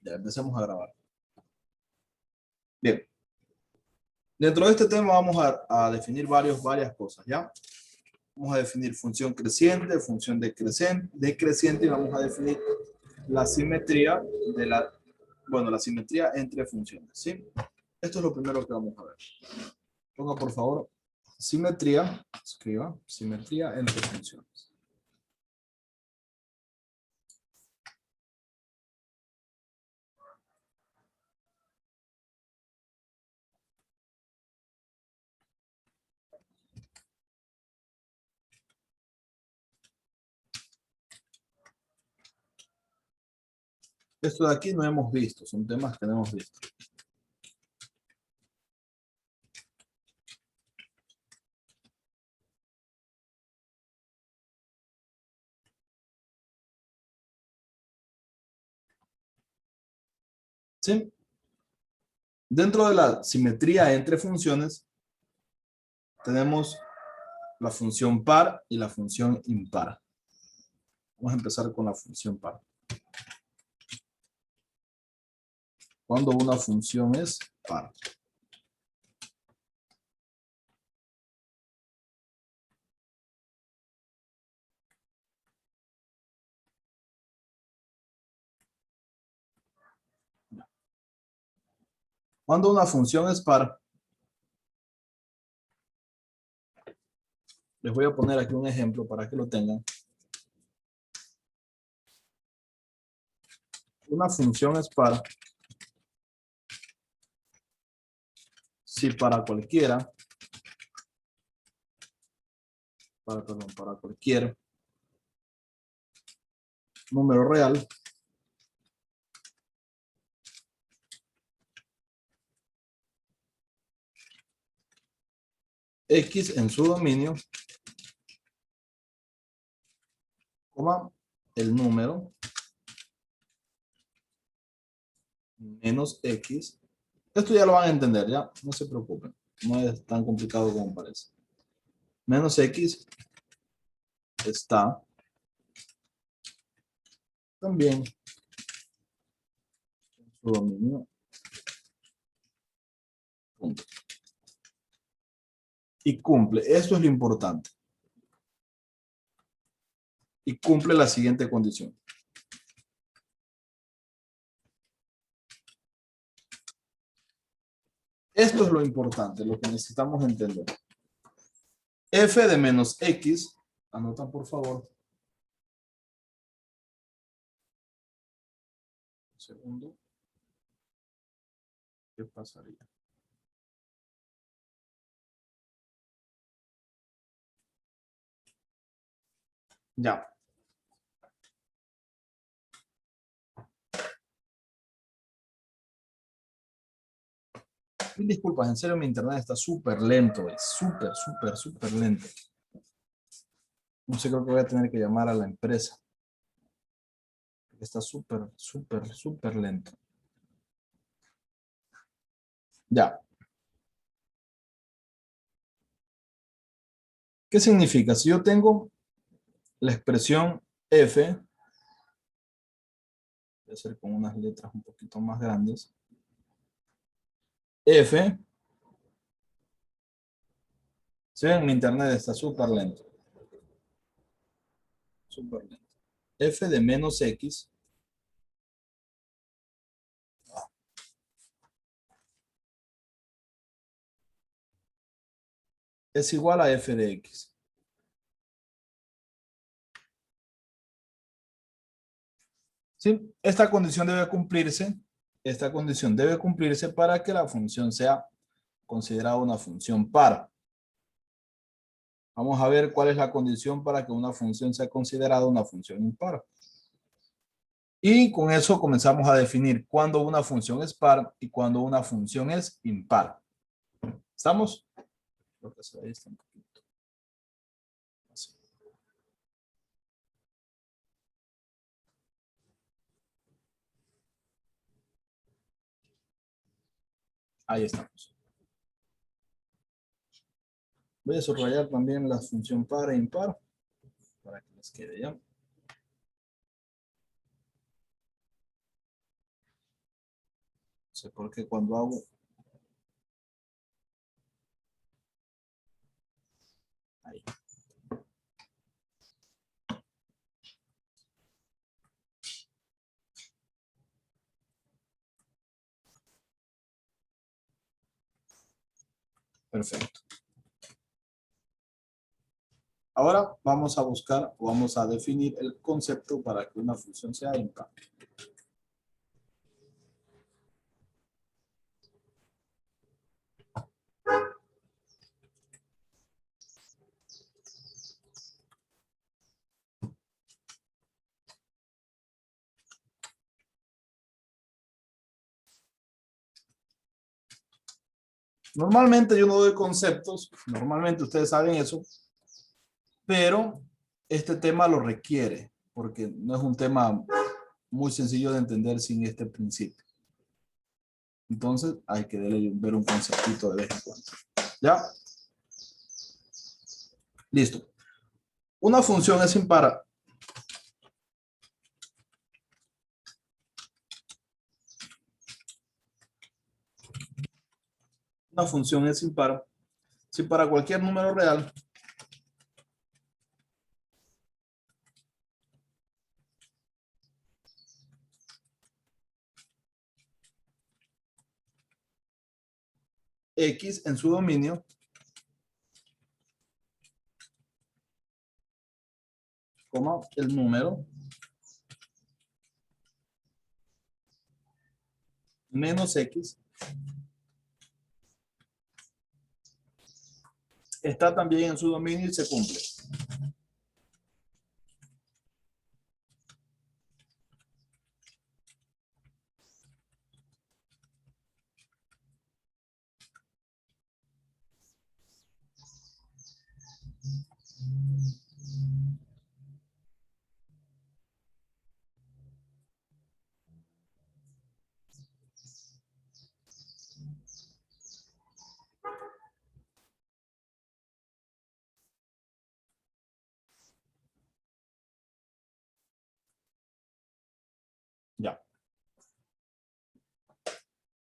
Ya empecemos a grabar. Bien. Dentro de este tema vamos a definir varias cosas, ¿ya? Vamos a definir función creciente, función decreciente y vamos a definir la simetría de la simetría entre funciones, ¿sí? Esto es lo primero que vamos a ver. Ponga por favor simetría, escriba simetría entre funciones. Esto de aquí no hemos visto, son temas que no hemos visto. ¿Sí? Dentro de la simetría entre funciones tenemos la función par y la función impar. Vamos a empezar con la función par. Cuando una función es par. Cuando una función es par, les voy a poner aquí un ejemplo para que lo tengan. Una función es par si para cualquiera, para cualquier número real X en su dominio, coma, el número menos X. Esto ya lo van a entender, ya, no se preocupen. No es tan complicado como parece. Menos X está también en su dominio. Punto. Y cumple, esto es lo importante. Y cumple la siguiente condición. Esto es lo importante, lo que necesitamos entender. F de menos X, anotan por favor. Un segundo. ¿Qué pasaría? Ya. Disculpas, en serio mi internet está súper lento, es súper lento. No sé, creo que voy a tener que llamar a la empresa. Está súper lento. Ya. ¿Qué significa? Si yo tengo la expresión F, voy a hacer con unas letras un poquito más grandes. F, ¿sí ven? Mi internet está súper lento. Súper lento. F de menos X es igual a F de X. ¿Sí? Esta condición debe cumplirse. Esta condición debe cumplirse para que la función sea considerada una función par. Vamos a ver cuál es la condición para que una función sea considerada una función impar. Y con eso comenzamos a definir cuándo una función es par y cuándo una función es impar. ¿Estamos? Creo que ahí está un poquito. Así. Ahí estamos. Voy a subrayar también la función par e impar para que les quede ya. sé por qué cuando hago... Ahí. Perfecto. Ahora vamos a buscar o vamos a definir el concepto para que una función sea impar. Normalmente yo no doy conceptos, normalmente ustedes saben eso, pero este tema lo requiere, porque no es un tema muy sencillo de entender sin este principio. Entonces hay que ver un conceptito de vez en cuando. ¿Ya? Listo. Una función es impar. Una función es impar si para cualquier número real X en su dominio coma el número menos X está también en su dominio y se cumple. Ya.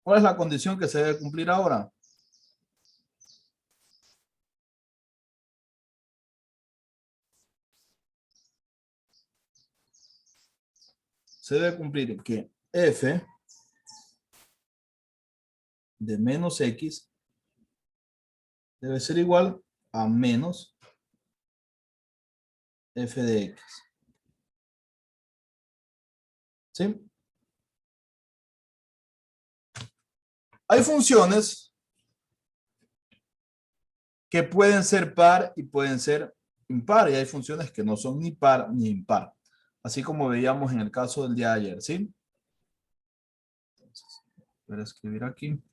¿Cuál es la condición que se debe cumplir ahora? Se debe cumplir que f de menos X debe ser igual a menos f de X. ¿Sí? Hay funciones que pueden ser par y pueden ser impar, y hay funciones que no son ni par ni impar, así como veíamos en el caso del día de ayer, ¿sí? Entonces, voy a escribir aquí.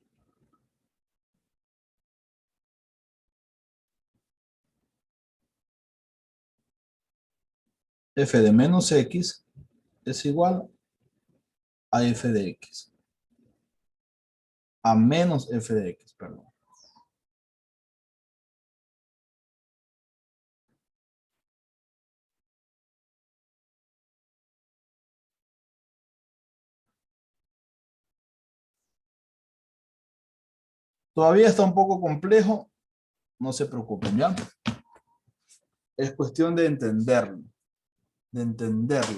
F de menos X es igual a f de X. A menos f de X, perdón. Todavía está un poco complejo, no se preocupen, ¿ya? Es cuestión de entenderlo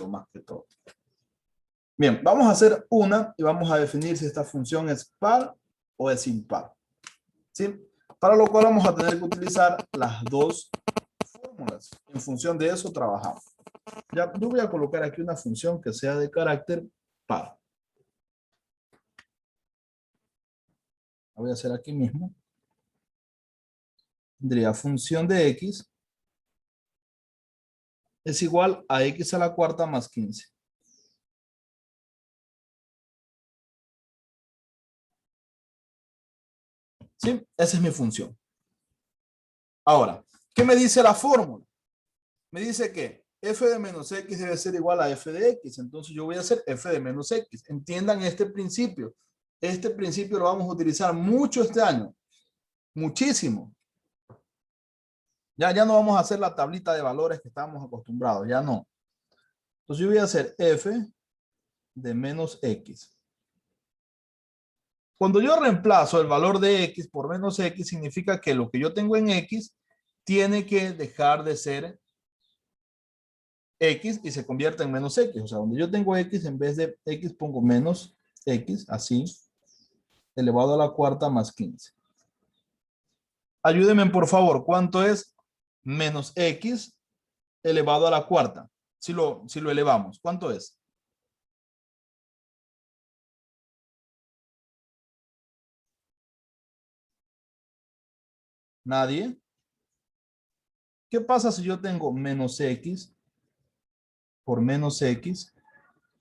más que todo. Bien, vamos a hacer una y vamos a definir si esta función es par o es impar. ¿Sí? Para lo cual vamos a tener que utilizar las dos fórmulas. En función de eso trabajamos. Ya, yo voy a colocar aquí una función que sea de carácter par. La voy a hacer aquí mismo. Tendría función de X es igual a X a la cuarta más 15. ¿Sí? Esa es mi función. Ahora, ¿qué me dice la fórmula? Me dice que f de menos x debe ser igual a f de x. Entonces yo voy a hacer f de menos x. Entiendan este principio. Este principio lo vamos a utilizar mucho este año. Muchísimo. Ya no vamos a hacer la tablita de valores que estábamos acostumbrados. Ya no. Entonces yo voy a hacer f de menos x Cuando yo reemplazo el valor de x por menos x, significa que lo que yo tengo en x tiene que dejar de ser x y se convierte en menos x. O sea, donde yo tengo x, en vez de x pongo menos x, así, elevado a la cuarta más 15. Ayúdenme, por favor, ¿cuánto es menos x elevado a la cuarta? Si lo elevamos, ¿cuánto es? ¿Nadie? ¿Qué pasa si yo tengo menos x por menos x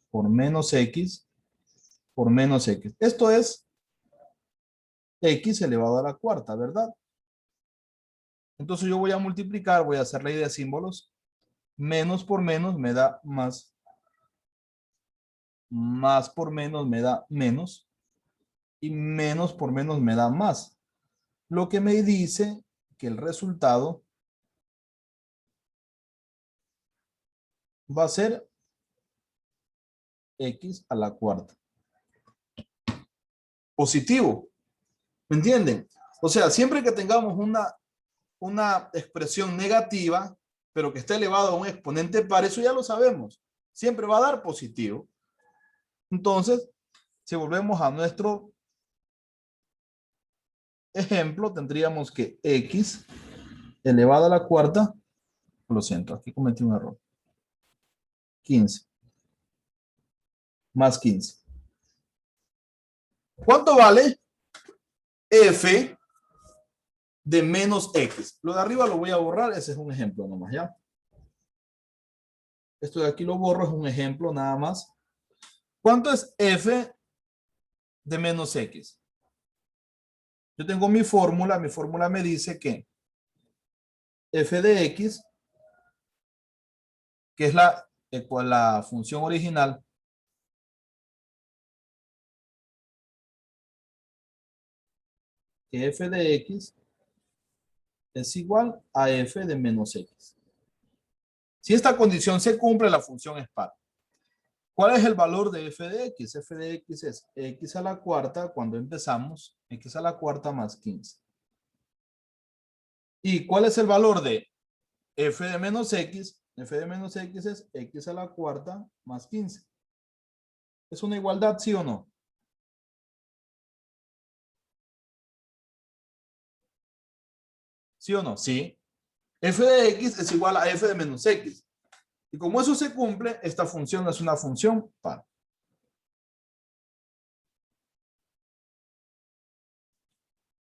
por menos x por menos x? Esto es x elevado a la cuarta, ¿verdad? Entonces yo voy a multiplicar, voy a hacer ley de símbolos. Menos por menos me da más. Más por menos me da menos. Y menos por menos me da más. Lo que me dice que el resultado va a ser x a la cuarta. Positivo. ¿Me entienden? O sea, siempre que tengamos una expresión negativa, pero que esté elevado a un exponente par, eso ya lo sabemos. Siempre va a dar positivo. Entonces, si volvemos a nuestro ejemplo, tendríamos que x elevado a la cuarta, lo siento, aquí cometí un error, 15 más 15. ¿Cuánto vale f de menos x? Lo de arriba lo voy a borrar, ese es un ejemplo nomás, ¿ya? Esto de aquí lo borro, es un ejemplo nada más. ¿Cuánto es f de menos x? Yo tengo mi fórmula me dice que f de x, que es la función original, que f de x es igual a f de menos x. Si esta condición se cumple, la función es par. ¿Cuál es el valor de f de x? F de x es x a la cuarta, cuando empezamos, x a la cuarta más 15. ¿Y cuál es el valor de f de menos x? F de menos x es x a la cuarta más 15. ¿Es una igualdad, sí o no? ¿Sí o no? Sí. F de x es igual a f de menos x. Y como eso se cumple, esta función es una función par.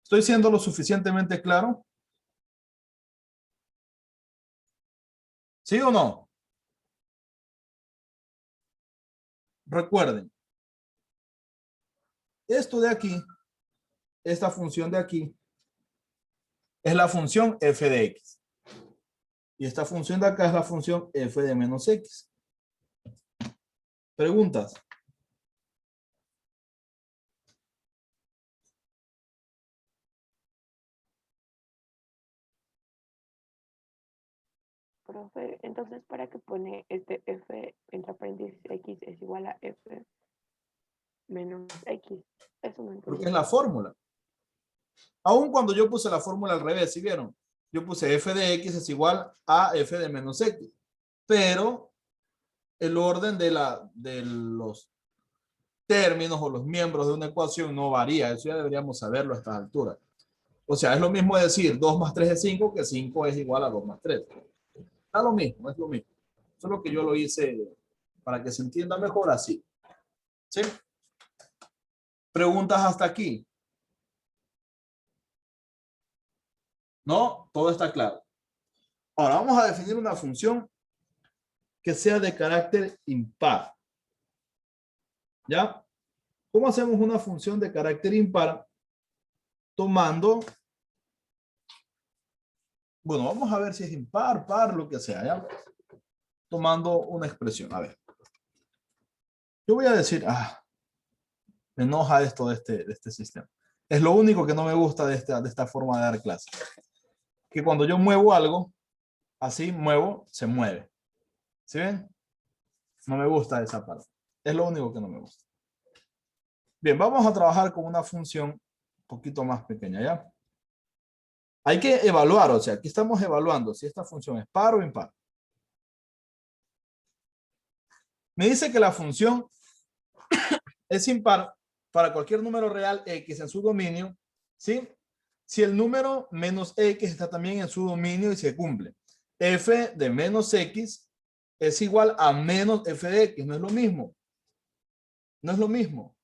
¿Estoy siendo lo suficientemente claro? ¿Sí o no? Recuerden, esto de aquí, esta función de aquí, es la función f de x. Y esta función de acá es la función f de menos x. ¿Preguntas? Profe, entonces, ¿para qué pone este f entre paréntesis x es igual a f menos x? Eso no Porque entendí. es la fórmula. Aún cuando yo puse la fórmula al revés, ¿sí vieron? Yo puse f de x es igual a f de menos x. Pero el orden de los términos o los miembros de una ecuación no varía. Eso ya deberíamos saberlo a estas alturas. O sea, es lo mismo decir 2 más 3 es 5 que 5 es igual a 2 más 3. Está lo mismo, es lo mismo. Solo que yo lo hice para que se entienda mejor así. ¿Sí? Preguntas hasta aquí. ¿No? Todo está claro. Ahora vamos a definir una función que sea de carácter impar. ¿Ya? ¿Cómo hacemos una función de carácter impar? Tomando, bueno, vamos a ver si es impar, par, lo que sea, ¿ya? Tomando una expresión. A ver. Yo voy a decir, me enoja esto de este sistema. Es lo único que no me gusta de esta forma de dar clase. Que cuando yo muevo algo, así muevo, se mueve. ¿Sí ven? No me gusta esa parte. Es lo único que no me gusta. Bien, vamos a trabajar con una función un poquito más pequeña, ¿ya? Hay que evaluar, o sea, aquí estamos evaluando si esta función es par o impar. Me dice que la función es impar para cualquier número real X en su dominio, ¿sí? Si el número menos X está también en su dominio y se cumple. F de menos X es igual a menos F de X, no es lo mismo. No es lo mismo.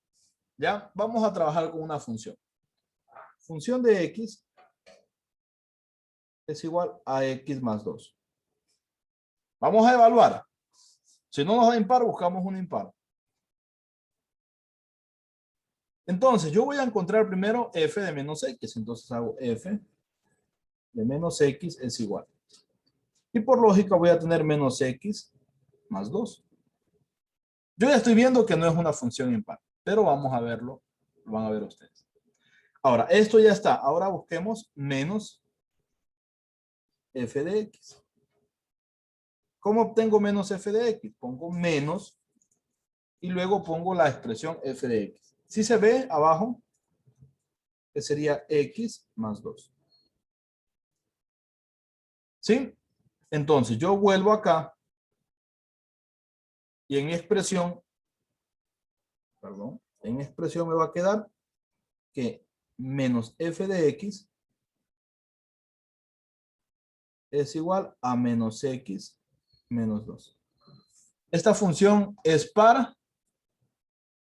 ¿Ya? Vamos a trabajar con una función. Función de X es igual a X más 2. Vamos a evaluar. Si no nos da impar, buscamos un impar. Entonces, yo voy a encontrar primero F de menos X. Entonces hago F de menos X es igual. Y por lógica voy a tener menos X más 2. Yo ya estoy viendo que no es una función impar, pero vamos a verlo. Lo van a ver ustedes. Ahora, esto ya está. Ahora busquemos menos F de X. ¿Cómo obtengo menos F de X? Pongo menos y luego pongo la expresión F de X. Si se ve abajo, que sería X más 2. ¿Sí? Entonces, yo vuelvo acá y en expresión, en expresión me va a quedar que menos F de X es igual a menos X menos 2. Esta función es par,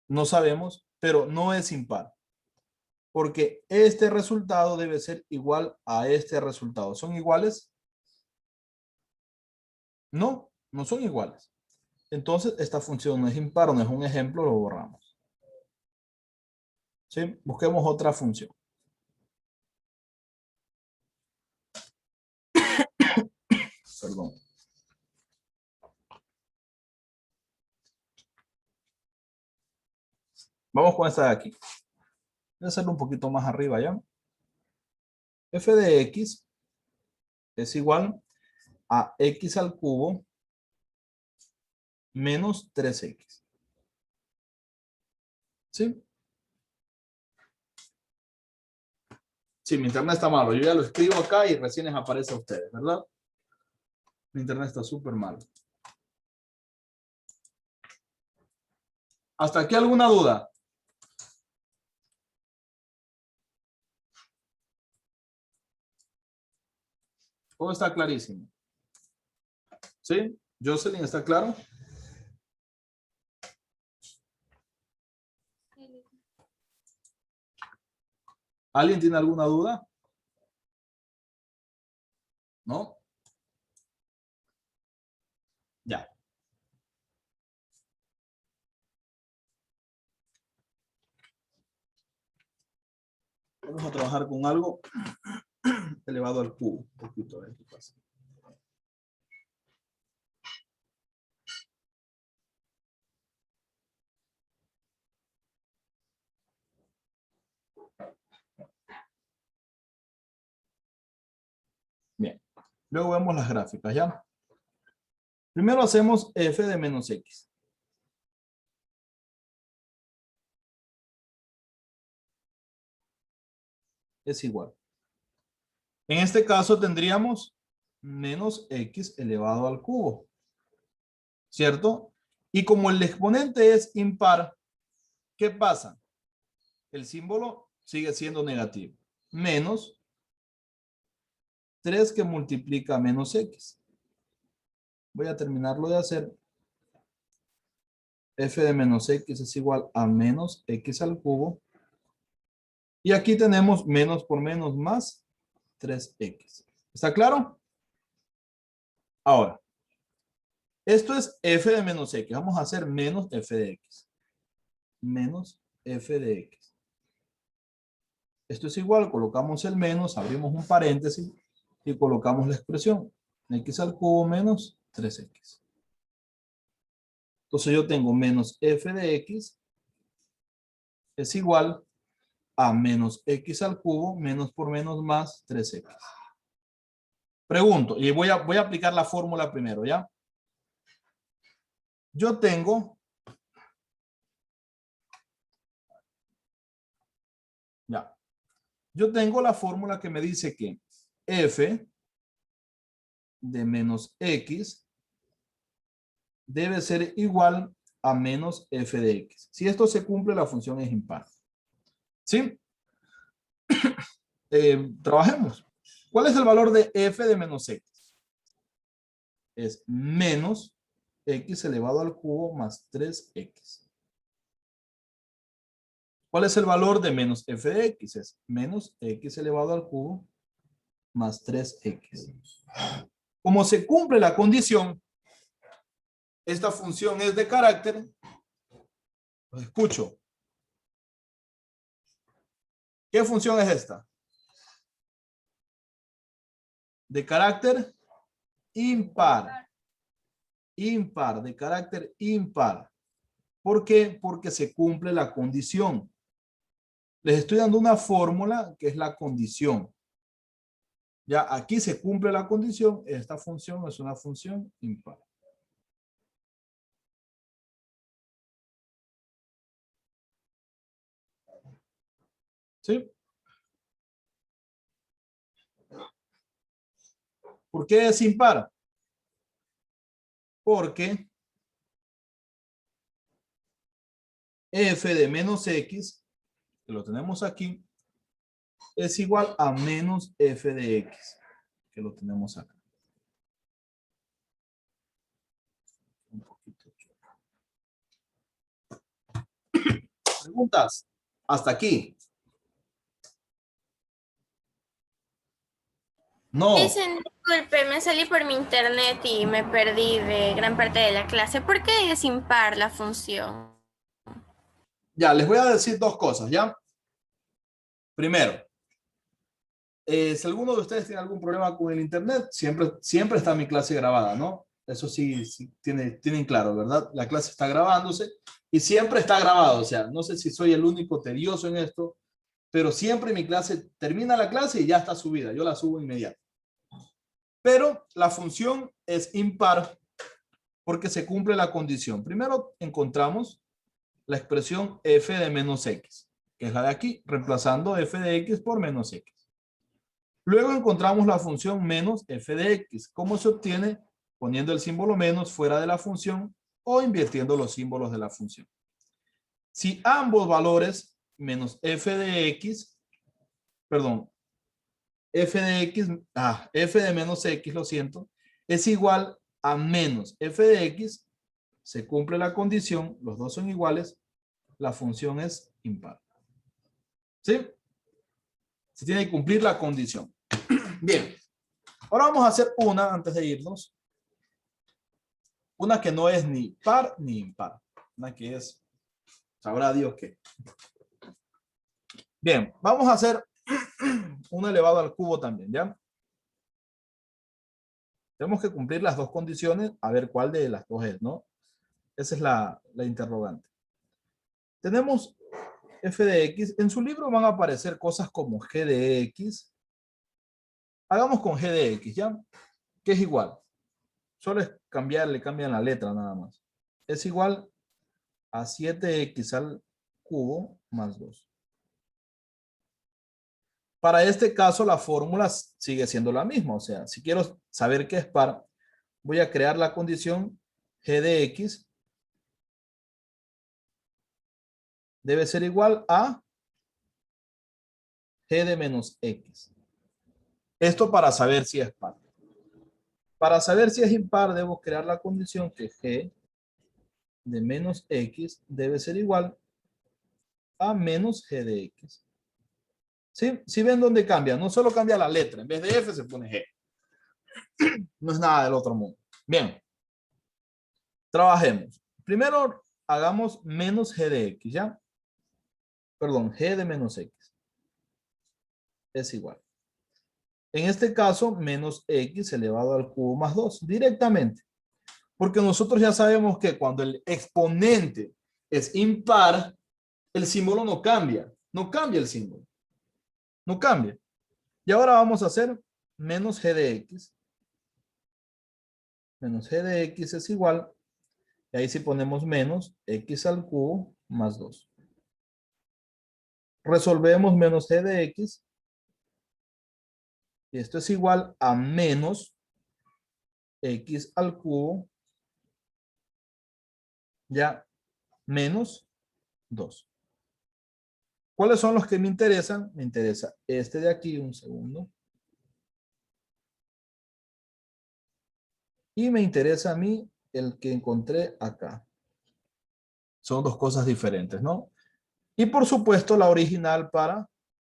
no sabemos, pero no es impar. Porque este resultado debe ser igual a este resultado. ¿Son iguales? No, no son iguales. Entonces, esta función no es impar, no es un ejemplo, lo borramos. ¿Sí? Busquemos otra función. Perdón. Vamos con esta de aquí. Voy a hacerlo un poquito más arriba ya. F de X es igual a X al cubo menos 3X. ¿Sí? Sí, mi internet está malo. Yo ya lo escribo acá y recién les aparece a ustedes, ¿verdad? Mi internet está súper malo. ¿Hasta aquí alguna duda? Todo está clarísimo. ¿Sí? Jocelyn, ¿está claro? ¿Alguien tiene alguna duda? ¿No? Ya. Vamos a trabajar con algo elevado al cubo. Un poquito, a ver qué pasa. Bien. Luego vemos las gráficas, ¿ya? Primero hacemos f de menos x. Es igual. En este caso tendríamos menos x elevado al cubo. ¿Cierto? Y como el exponente es impar, ¿qué pasa? El símbolo sigue siendo negativo. Menos 3 que multiplica menos x. Voy a terminarlo de hacer. F de menos x es igual a menos x al cubo. Y aquí tenemos menos por menos más 3x. ¿Está claro? Ahora, esto es f de menos x. Vamos a hacer menos f de x. Menos f de x. Esto es igual, colocamos el menos, abrimos un paréntesis y colocamos la expresión. X al cubo menos 3x. Entonces yo tengo menos f de x es igual a menos x al cubo menos por menos más 3x. Pregunto, y voy a aplicar la fórmula primero, ¿ya? Yo tengo Ya. Yo tengo la fórmula que me dice que f de menos x debe ser igual a menos f de x. Si esto se cumple, la función es impar. ¿Sí? Trabajemos. ¿Cuál es el valor de f de menos x? Es menos x elevado al cubo más 3x. ¿Cuál es el valor de menos f de x? Es menos x elevado al cubo más 3x. Como se cumple la condición, esta función es de carácter, los escucho. ¿Qué función es esta? De carácter impar. Impar, de carácter impar. ¿Por qué? Porque se cumple la condición. Les estoy dando una fórmula que es la condición. Ya aquí se cumple la condición. Esta función es una función impar. ¿Sí? ¿Por qué es impar? Porque f de menos x, que lo tenemos aquí, es igual a menos f de x, que lo tenemos acá. Un poquito. ¿Preguntas? Hasta aquí. No. Dicen, disculpe, me salí por mi internet y me perdí de gran parte de la clase. ¿Por qué es impar la función? Ya, les voy a decir dos cosas, ¿ya? Primero, si alguno de ustedes tiene algún problema con el internet, siempre está mi clase grabada, ¿no? Eso sí, tienen claro, ¿verdad? La clase está grabándose y siempre está grabado. O sea, no sé si soy el único tedioso en esto, pero siempre mi clase termina la clase y ya está subida. Yo la subo inmediato. Pero la función es impar porque se cumple la condición. Primero encontramos la expresión f de menos x, que es la de aquí, reemplazando f de x por menos x. Luego encontramos la función menos f de x. ¿Cómo se obtiene? Poniendo el símbolo menos fuera de la función o invirtiendo los símbolos de la función. Si ambos valores, menos f de x, perdón, f de menos x, lo siento, es igual a menos f de x, se cumple la condición, los dos son iguales, la función es impar. ¿Sí? Se tiene que cumplir la condición. Bien. Ahora vamos a hacer una antes de irnos. Una que no es ni par ni impar. Una que es, sabrá Dios qué. Bien, vamos a hacer un elevado al cubo también, ¿ya? Tenemos que cumplir las dos condiciones, a ver cuál de las dos es, ¿no? Esa es la interrogante. Tenemos f de x. En su libro van a aparecer cosas como g de x. Hagamos con g de x, ¿ya? Que es igual. Solo es le cambian la letra nada más. Es igual a 7x al cubo más 2. Para este caso, la fórmula sigue siendo la misma. O sea, si quiero saber qué es par, voy a crear la condición g de x debe ser igual a g de menos x. Esto para saber si es par. Para saber si es impar, debo crear la condición que g de menos x debe ser igual a menos g de x. ¿Sí? ¿Sí ven dónde cambia? No solo cambia la letra. En vez de f se pone g. No es nada del otro mundo. Bien. Trabajemos. Primero, hagamos menos g de x, ¿ya? Perdón, g de menos x. Es igual. En este caso, menos x elevado al cubo más 2, directamente. Porque nosotros ya sabemos que cuando el exponente es impar, el símbolo no cambia. No cambia el símbolo. No cambia. Y ahora vamos a hacer menos g de x. Menos g de x es igual. Y ahí sí ponemos menos x al cubo más 2. resolvemos menos g de x. Y esto es igual a menos x al cubo, ya, menos 2. ¿Cuáles son los que me interesan? Me interesa este de aquí, un segundo. Y me interesa a mí el que encontré acá. Son dos cosas diferentes, ¿no? Y por supuesto la original para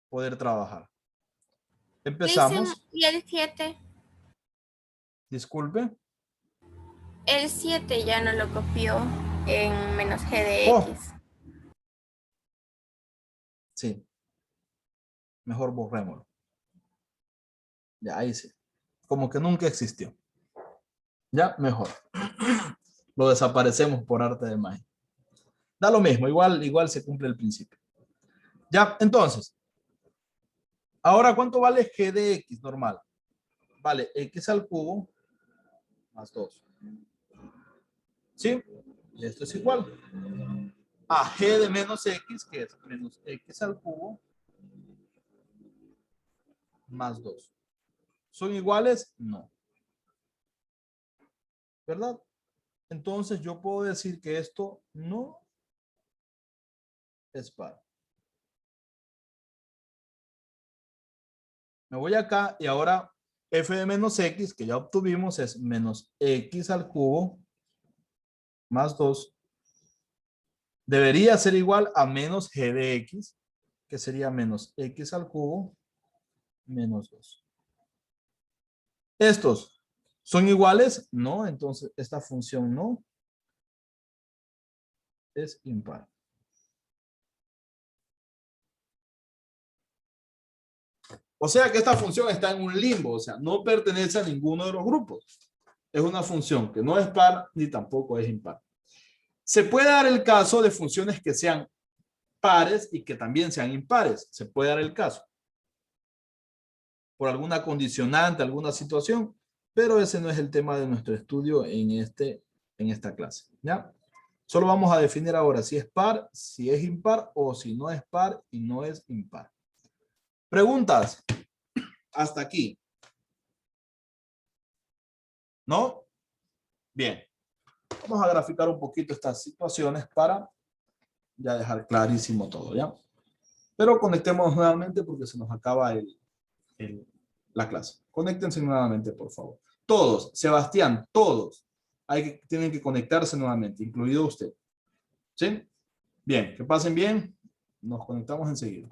poder trabajar. Empezamos. ¿Y el 7? Disculpe. El 7 ya no lo copió en menos g de Oh. x. Sí. Mejor borrémoslo. Ya, ahí sí. Como que nunca existió. Ya, mejor. Lo desaparecemos por arte de magia. Da lo mismo, igual se cumple el principio. Ya, entonces. Ahora, ¿cuánto vale g de x normal? Vale x al cubo más 2. ¿Sí? Y esto es igual a g de menos x, que es menos x al cubo más 2. ¿Son iguales? No. ¿Verdad? Entonces yo puedo decir que esto no es par. Me voy acá y ahora f de menos x, que ya obtuvimos, es menos x al cubo más 2. Debería ser igual a menos g de x, que sería menos x al cubo menos 2. ¿Estos son iguales? No, entonces esta función no es impar. O sea que esta función está en un limbo, o sea, no pertenece a ninguno de los grupos. Es una función que no es par ni tampoco es impar. Se puede dar el caso de funciones que sean pares y que también sean impares. Se puede dar el caso. Por alguna condicionante, alguna situación, pero ese no es el tema de nuestro estudio en esta clase. ¿Ya? Solo vamos a definir ahora si es par, si es impar o si no es par y no es impar. ¿Preguntas? Hasta aquí. ¿No? Bien. Vamos a graficar un poquito estas situaciones para ya dejar clarísimo todo, ¿ya? Pero conectemos nuevamente porque se nos acaba la clase. Conéctense nuevamente, por favor. Todos, Sebastián, todos. Tienen que conectarse nuevamente, incluido usted. ¿Sí? Bien, que pasen bien. Nos conectamos enseguida.